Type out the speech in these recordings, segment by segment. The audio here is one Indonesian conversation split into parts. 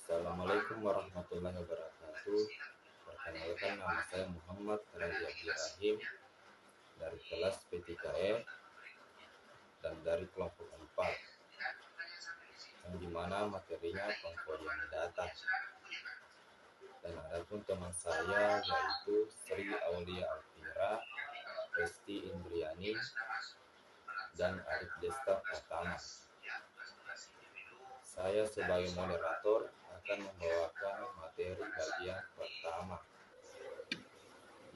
Assalamualaikum warahmatullahi wabarakatuh. Perkenalkan, nama saya Muhammad Raja Ibrahim dari kelas P3E dan dari kelompok 4, yang dimana materinya pengkodian data. Dan ada pun teman saya yaitu Sri Aulia Alfira, Resti Indriani, dan Arif Desta Pratama. Saya sebagai moderator akan membawakan materi bagian pertama,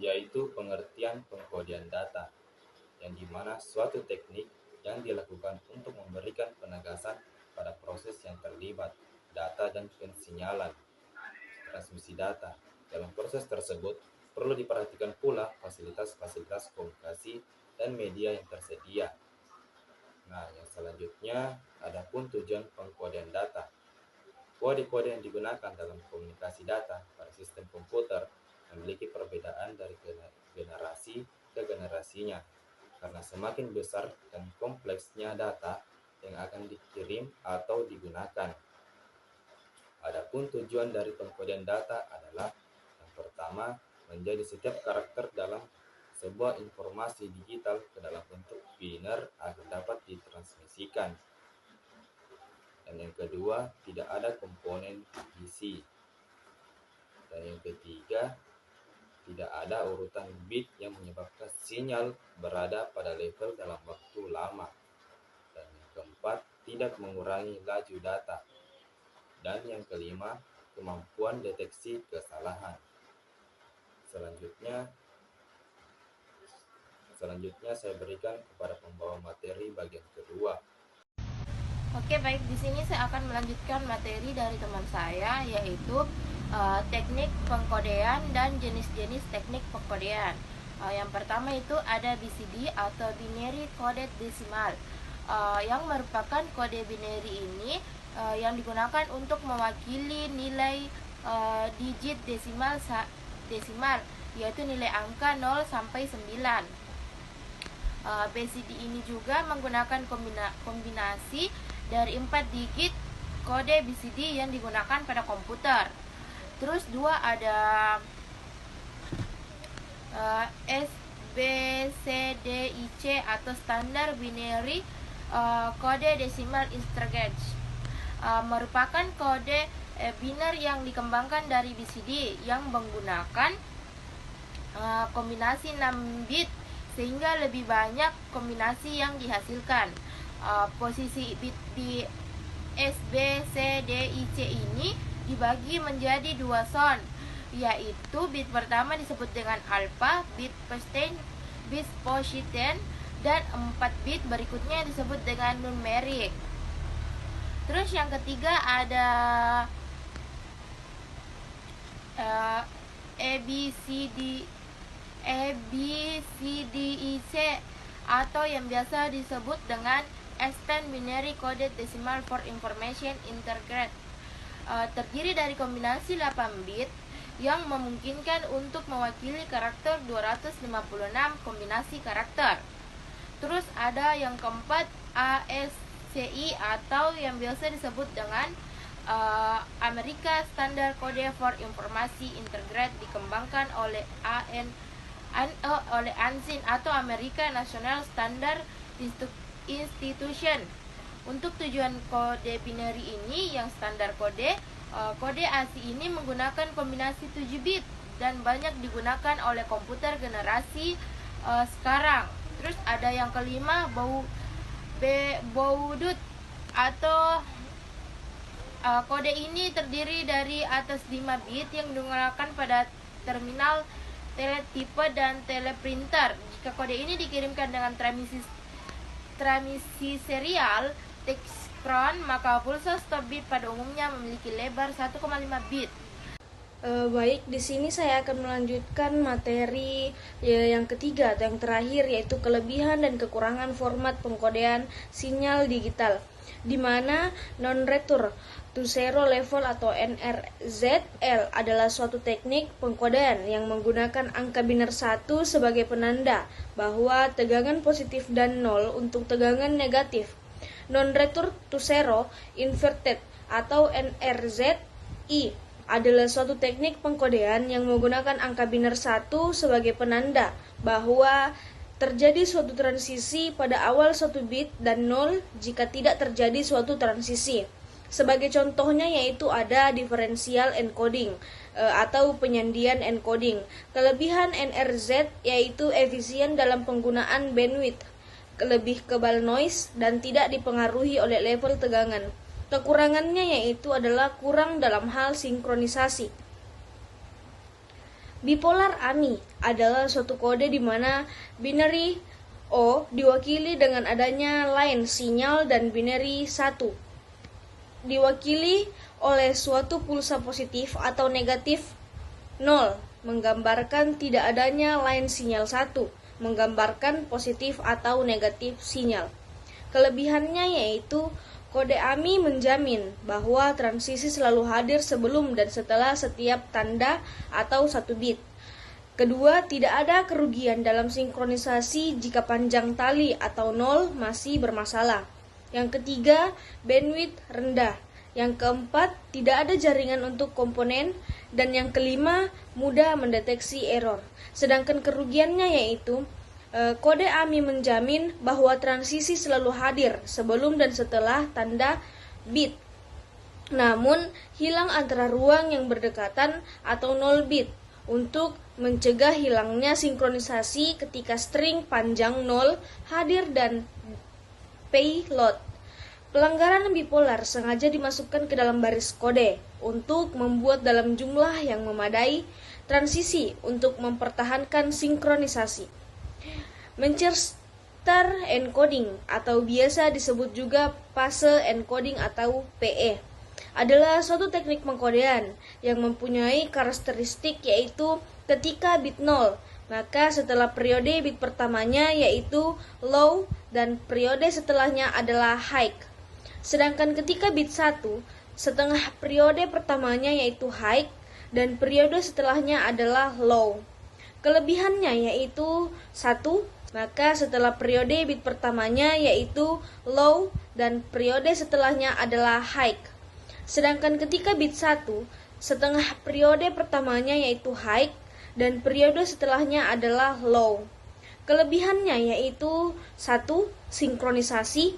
yaitu pengertian pengkodian data, yang dimana suatu teknik yang dilakukan untuk memberikan penegasan pada proses yang terlibat data dan pensinyalan transmisi data. Dalam proses tersebut perlu diperhatikan pula fasilitas-fasilitas komunikasi dan media yang tersedia. Nah, yang selanjutnya adapun tujuan pengkodian data. Kode-kode yang digunakan dalam komunikasi data pada sistem komputer memiliki perbedaan dari generasi ke generasinya, karena semakin besar dan kompleksnya data yang akan dikirim atau digunakan. Adapun tujuan dari pengkodian data adalah yang pertama, menjadi setiap karakter dalam sebuah informasi digital ke dalam bentuk biner agar dapat ditransmisikan. Dan yang kedua, tidak ada komponen isi. Dan yang ketiga, tidak ada urutan bit yang menyebabkan sinyal berada pada level dalam waktu lama. Dan yang keempat, tidak mengurangi laju data. Dan yang kelima, kemampuan deteksi kesalahan. Selanjutnya saya berikan kepada pembawa materi bagian kedua. Oke, baik, di sini saya akan melanjutkan materi dari teman saya, yaitu teknik pengkodean dan jenis-jenis teknik pengkodean. Yang pertama itu ada BCD atau Binary Coded Decimal, yang merupakan kode binary ini yang digunakan untuk mewakili nilai digit desimal, yaitu nilai angka 0 sampai 9. BCD ini juga menggunakan kombinasi dari 4 digit kode BCD yang digunakan pada komputer. Terus dua ada SBCDIC atau Standard Binary Code Decimal Integrate, merupakan kode biner yang dikembangkan dari BCD yang menggunakan kombinasi 6 bit sehingga lebih banyak kombinasi yang dihasilkan. Posisi bit di SBCDIC ini dibagi menjadi 2 zone, yaitu bit pertama disebut dengan alpha, bit position, dan 4 bit berikutnya disebut dengan numeric. Terus yang ketiga ada ABCDIC atau yang biasa disebut dengan Extended Binary Coded Decimal for Information Integrate. Terdiri dari kombinasi 8 bit yang memungkinkan untuk mewakili karakter 256 kombinasi karakter. Terus ada yang keempat ASCII atau yang biasa disebut dengan America Standard Code for Information Integrate, dikembangkan oleh ANSI atau American National Standard Institution. Untuk tujuan kode binary ini yang standar kode ASCII ini menggunakan kombinasi 7 bit dan banyak digunakan oleh komputer generasi sekarang. Terus ada yang kelima Baudot atau kode ini terdiri dari atas 5 bit yang digunakan pada terminal teletipe dan teleprinter. Jika kode ini dikirimkan dengan transmisi serial text-cron, maka pulsa stop bit pada umumnya memiliki lebar 1,5 bit. Baik, di sini saya akan melanjutkan materi yang ketiga atau yang terakhir, yaitu kelebihan dan kekurangan format pengkodean sinyal digital, di mana non-return to zero level atau NRZL adalah suatu teknik pengkodean yang menggunakan angka biner 1 sebagai penanda bahwa tegangan positif dan 0 untuk tegangan negatif. Non-return to zero inverted atau NRZ I adalah suatu teknik pengkodean yang menggunakan angka biner 1 sebagai penanda bahwa terjadi suatu transisi pada awal suatu bit dan 0 jika tidak terjadi suatu transisi. Sebagai contohnya yaitu ada differential encoding atau penyandian encoding. Kelebihan NRZ yaitu efisien dalam penggunaan bandwidth, lebih kebal noise dan tidak dipengaruhi oleh level tegangan. Kekurangannya yaitu adalah kurang dalam hal sinkronisasi. Bipolar AMI adalah suatu kode di mana binary O diwakili dengan adanya line sinyal dan binary 1 diwakili oleh suatu pulsa positif atau negatif 0 menggambarkan tidak adanya line sinyal 1 menggambarkan positif atau negatif sinyal. Kelebihannya yaitu kode AMI menjamin bahwa transisi selalu hadir sebelum dan setelah setiap tanda atau satu bit. Kedua, tidak ada kerugian dalam sinkronisasi jika panjang tali atau 0 masih bermasalah. Yang ketiga, bandwidth rendah. Yang keempat, tidak ada jaringan untuk komponen. Dan yang kelima, mudah mendeteksi error. Sedangkan kerugiannya yaitu kode AMI menjamin bahwa transisi selalu hadir sebelum dan setelah tanda bit. Namun, hilang antara ruang yang berdekatan atau 0 bit untuk mencegah hilangnya sinkronisasi ketika string panjang 0 hadir dan payload. Pelanggaran bipolar sengaja dimasukkan ke dalam baris kode untuk membuat dalam jumlah yang memadai transisi untuk mempertahankan sinkronisasi. Manchester encoding atau biasa disebut juga phase encoding atau PE adalah suatu teknik pengkodean yang mempunyai karakteristik yaitu ketika bit 0, maka setelah periode bit pertamanya yaitu low dan periode setelahnya adalah high. Sedangkan ketika bit 1, setengah periode pertamanya yaitu high dan periode setelahnya adalah low. Kelebihannya yaitu 1, maka setelah periode bit pertamanya yaitu low dan periode setelahnya adalah high. Sedangkan ketika bit 1, setengah periode pertamanya yaitu high dan periode setelahnya adalah low. Kelebihannya yaitu 1. Sinkronisasi.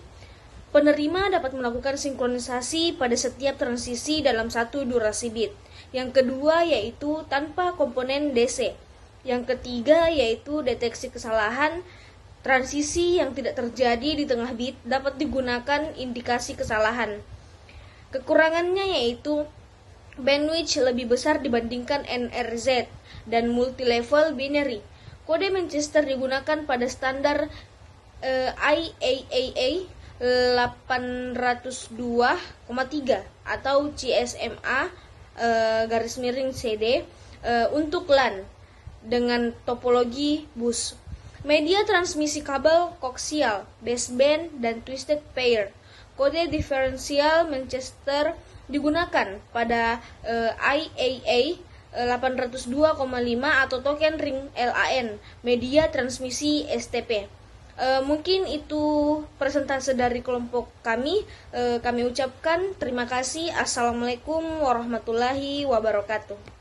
Penerima dapat melakukan sinkronisasi pada setiap transisi dalam satu durasi bit. Yang kedua yaitu tanpa komponen DC. Yang ketiga yaitu deteksi kesalahan. Transisi yang tidak terjadi di tengah bit dapat digunakan indikasi kesalahan. Kekurangannya yaitu bandwidth lebih besar dibandingkan NRZ dan multilevel binary. Kode Manchester digunakan pada standar IAAA 802,3 atau CSMA _CD untuk LAN dengan topologi bus. Media transmisi kabel koaksial, baseband, dan twisted pair. Kode diferensial Manchester digunakan pada IAA 802,5 atau token ring LAN, media transmisi STP. Mungkin itu presentase dari kelompok kami. Kami ucapkan terima kasih. Assalamualaikum warahmatullahi wabarakatuh.